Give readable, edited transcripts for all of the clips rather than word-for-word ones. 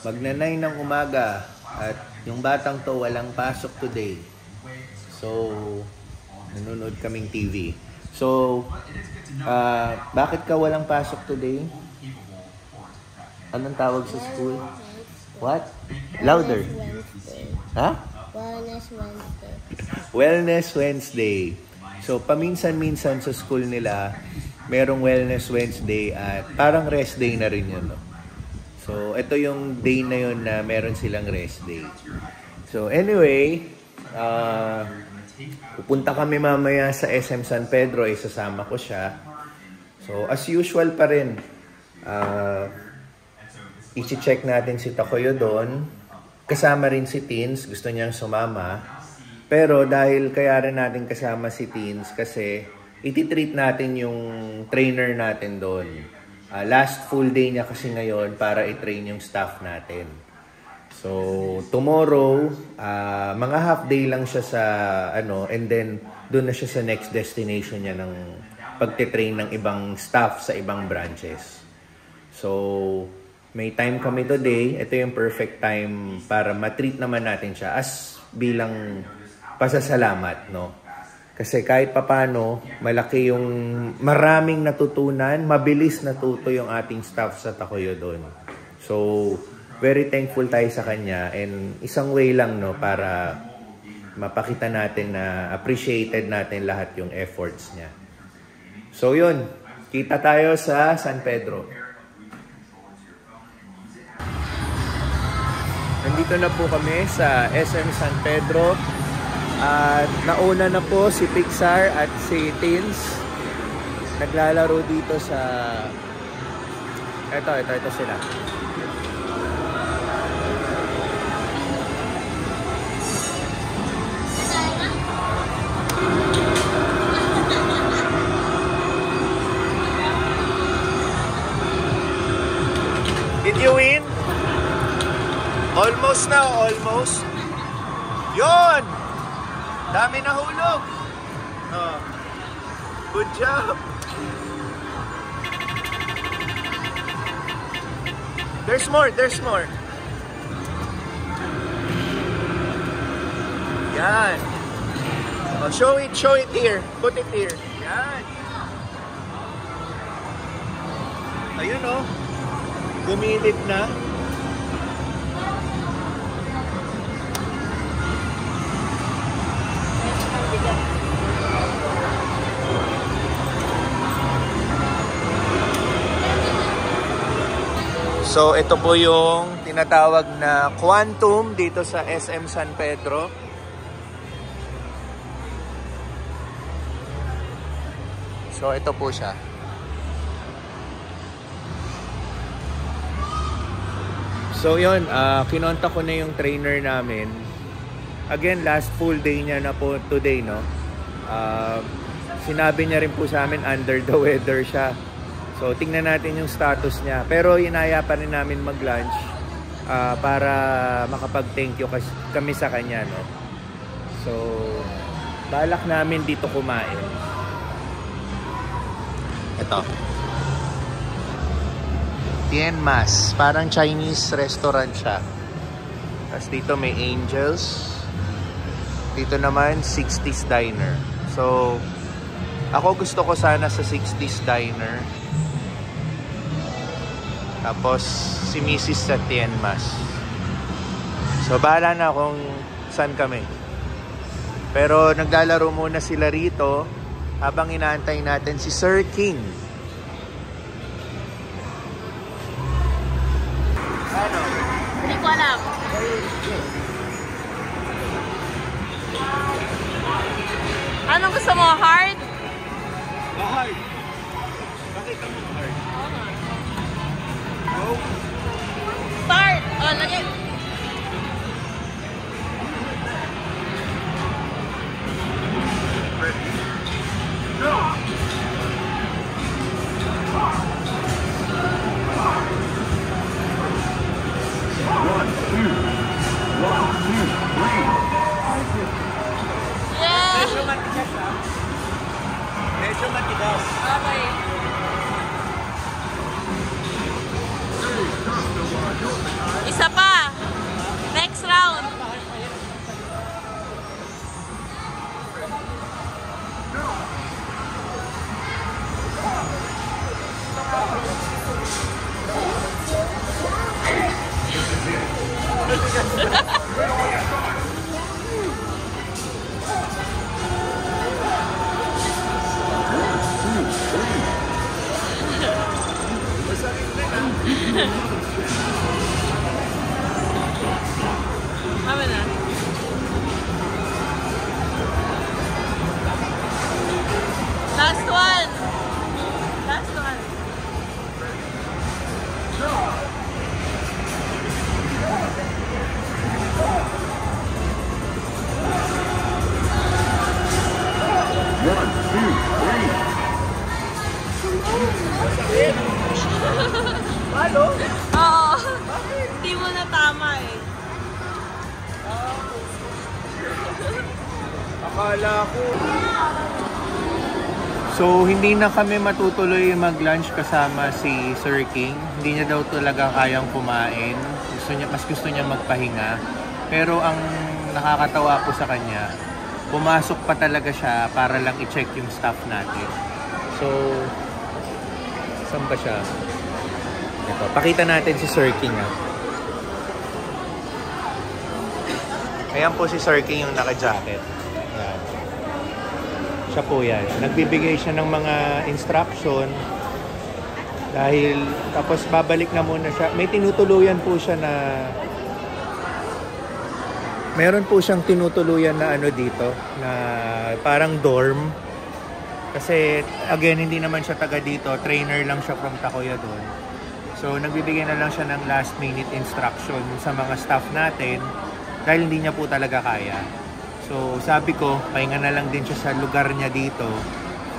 Magna-9 ng umaga at yung batang to walang pasok today. So, nanonood kaming TV. So, bakit ka walang pasok today? Anong tawag sa school? What? Louder. Ha? Wellness Wednesday. Wellness Wednesday. So, paminsan-minsan sa school nila, merong Wellness Wednesday at parang rest day na rin yun. No? So, ito yung day na yun na meron silang rest day. So, anyway, pupunta kami mamaya sa SM San Pedro, isasama ko siya. So, as usual pa rin, i-check natin si Takoyo doon. Kasama rin si Teens, gusto niyang sumama. Pero dahil kaya rin natin kasama si Teens kasi iti-treat natin yung trainer natin doon. Last full day niya kasi ngayon para i-train yung staff natin. So, tomorrow, mga half day lang siya sa and then doon na siya sa next destination niya ng pagte-train ng ibang staff sa ibang branches. So, may time kami today. Ito yung perfect time para ma-treat naman natin siya as bilang pasasalamat, no? Kasi kahit papano, malaki yung maraming natutunan, mabilis natuto yung ating staff sa Takoyo doon. So, very thankful tayo sa kanya and isang way lang no para mapakita natin na appreciated natin lahat yung efforts niya. So, yun. Kita tayo sa San Pedro. Nandito na po kami sa SM San Pedro. At nauna na po si Pixar at si Teens. Naglalaro dito sa... Ito sila. Did you win? Almost now, almost. Yun! Dami na hulog. Oh. Good job. There's more, there's more. Yan. Oh, show it here. Put it here. Yan. Ayun oh. Gumilid na. So, ito po yung tinatawag na Quantum dito sa SM San Pedro. So, ito po siya. So, yun. Kinonta ko na yung trainer namin. Again, last full day niya na po today, no? Sinabi niya rin po sa amin under the weather siya. So, tingnan natin yung status niya. Pero, inaya pa rin namin mag-lunch para makapag-thank you kami sa kanya, no? So, balak namin dito kumain. Ito. Tien Mas. Parang Chinese restaurant siya. Tapos dito may Angels. Dito naman, 60s Diner. So, ako gusto ko sana sa 60s Diner. Tapos, si Mrs. sa Tien Mas. So, bahala na kung saan kami. Pero, naglalaro muna sila rito habang inaantay natin si Sir King. Ano? Hindi ko alam. Anong gusto mo? Hard? Hard. Bakit mo hard? Go. Start! Oh, lagi. Ready. Go! 1, 2, 3. Yeah! Medyo matigas ha? Medyo matigas. Okay. 3. Tama na. Last one. Last one. One, two, three. Halo? Oo. Hindi mo na tama eh. Akala ko. So, hindi na kami matutuloy mag-lunch kasama si Sir King. Hindi niya daw talaga kayang kumain. Mas gusto niya magpahinga. Pero ang nakakatawa po sa kanya, pumasok pa talaga siya para lang i-check yung staff natin. So, saan ba siya? Ito, pakita natin si Sir King. Ayan po si Sir King yung naka-jacket. Ayan. Siya po yan. Nagbibigay siya ng mga instruction dahil tapos babalik na muna siya. May tinutuluyan po siya na meron po siyang tinutuluyan na ano dito na parang dorm. Kasi again, hindi naman siya taga dito. Trainer lang siya from Takoya doon. So nagbibigay na lang siya ng last minute instruction sa mga staff natin dahil hindi niya po talaga kaya. So, sabi ko, pahinga na lang din siya sa lugar niya dito.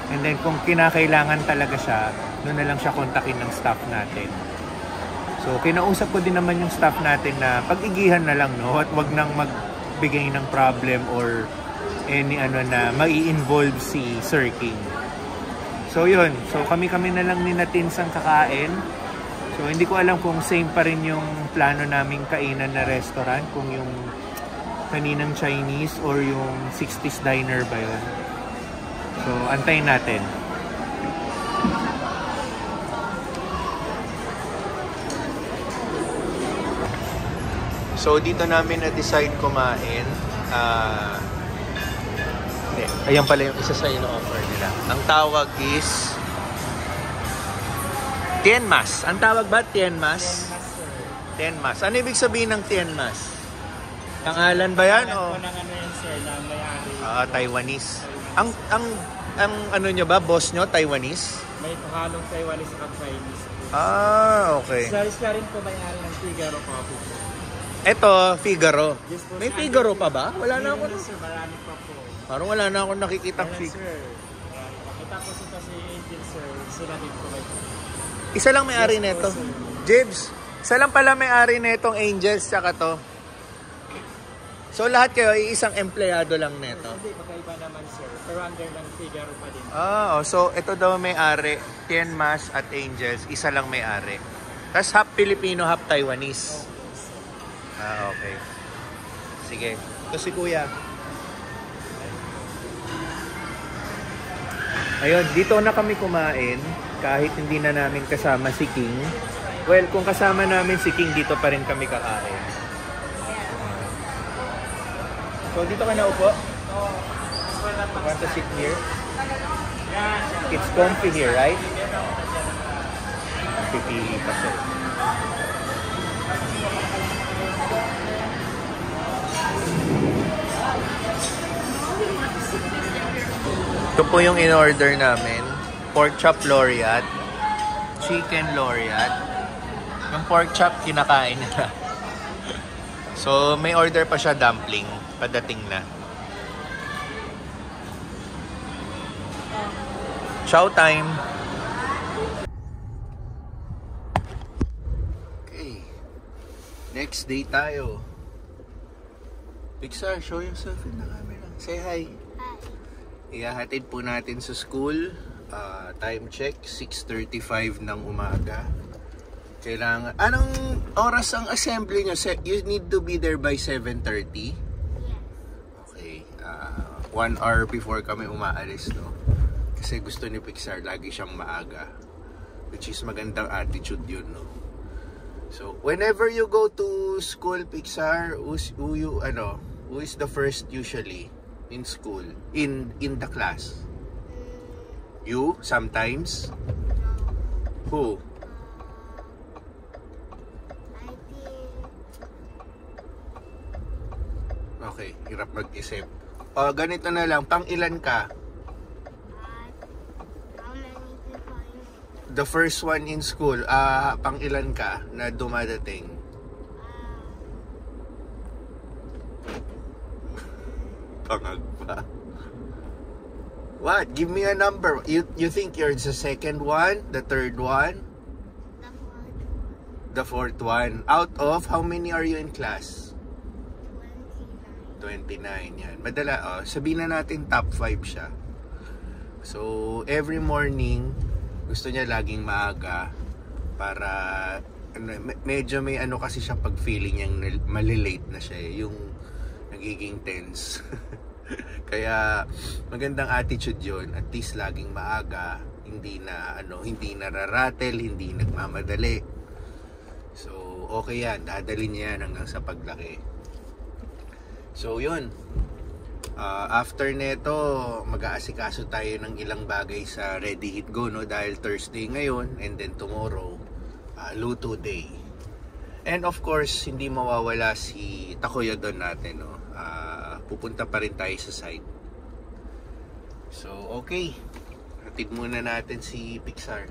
And then, kung kinakailangan talaga siya, doon na lang siya kontakin ng staff natin. So, kinausap ko din naman yung staff natin na pag-igihan na lang, no? At wag nang magbigay ng problem or any ano na mai-involve si Sir King. So, yun. So, kami-kami na lang ni Natins ang kakain. So, hindi ko alam kung same pa rin yung plano naming kainan na restaurant, kung yung kaninang Chinese or yung 60s diner ba yun. So, antayin natin. So, dito namin na-decide kumain. Ayan pala yung isa sa ino-offer nila. Ang tawag is Tienmas. Ang tawag ba? Tienmas? Tienmas. Ano ibig sabihin ng Tienmas? Pangalan ba yan? O? Ng ano yan, sir, na may-ari. Taiwanese. Ang ano nyo ba? Boss nyo? Taiwanese? May halong Taiwanese at Chinese. Okay. Siya rin po may-ari ng Figaro Coffee. Eto, Figaro. Yes, po, May sir. Figaro pa ba? Wala na ako. Sir, marami pa po. Parang wala na ako nakikitang Ayan, Figaro. sir. Tapos ito si Angel, sir. Sila din po kayo. Isa lang may-ari Yes, neto. po, sir. Jibs, isa lang pala may-ari netong Angels tsaka to. So lahat kayo ay isang empleyado lang neto. Hindi, magkaiba naman, sir. Pero under ng Figaro pa din. So ito daw may-ari, Tienmas at Angels, isa lang may-ari. Tapos half Filipino, half Taiwanese. Okay. Sige. Ito si Kuya. Ayun, dito na kami kumain kahit hindi na namin kasama si King. Well, kung kasama namin si King, dito pa rin kami kakain. So, dito ka na upo? Want to sit here? It's comfy here, right? Pipili pa siya. Ito po yung in-order namin. Pork chop laureate, chicken laureate. Yung pork chop, kinakain na. So, may order pa siya dumpling. Padating na. Chow time! Okay. Next day tayo. Pixar, show yourself in the camera. Say hi. Ihahatid po natin sa school. Time check, 6:35 ng umaga. Kailangan, anong oras ang assembly nyo? You need to be there by 7:30? Yes. Okay. 1 hour before kami umaalis, no? Kasi gusto ni Pixar, lagi siyang maaga. Which is magandang attitude yun, no? So, whenever you go to school, Pixar, who is the first usually in school, in the class? You, sometimes? Who? I think Okay, hirap mag-isip. O, ganito na lang, pang ilan ka? how many people in it? The first one in school, pang ilan ka na dumadating? Pangag pa. What? Give me a number. You think you're the second one? The third one? The fourth one. The fourth one. Out of, how many are you in class? 29. 29, yan. Madala, sabihin na natin top 5 siya. So, every morning, gusto niya laging maaga para, medyo may kasi siya pag feeling niyang malilate na siya, yung nagiging tense. Kaya, magandang attitude yun. At least laging maaga, hindi na raratel, hindi nagmamadali. So, okay yan. Dadalhin niya yan hanggang sa paglaki. So, yun. After neto, mag-aasikaso tayo ng ilang bagay sa Ready Hit Go, no? Dahil Thursday ngayon, and then tomorrow, Luto Day. And of course, hindi mawawala si Takoyodon natin, no? Pupunta pa rin tayo sa site. So, okay. Hatid muna natin si Pixar.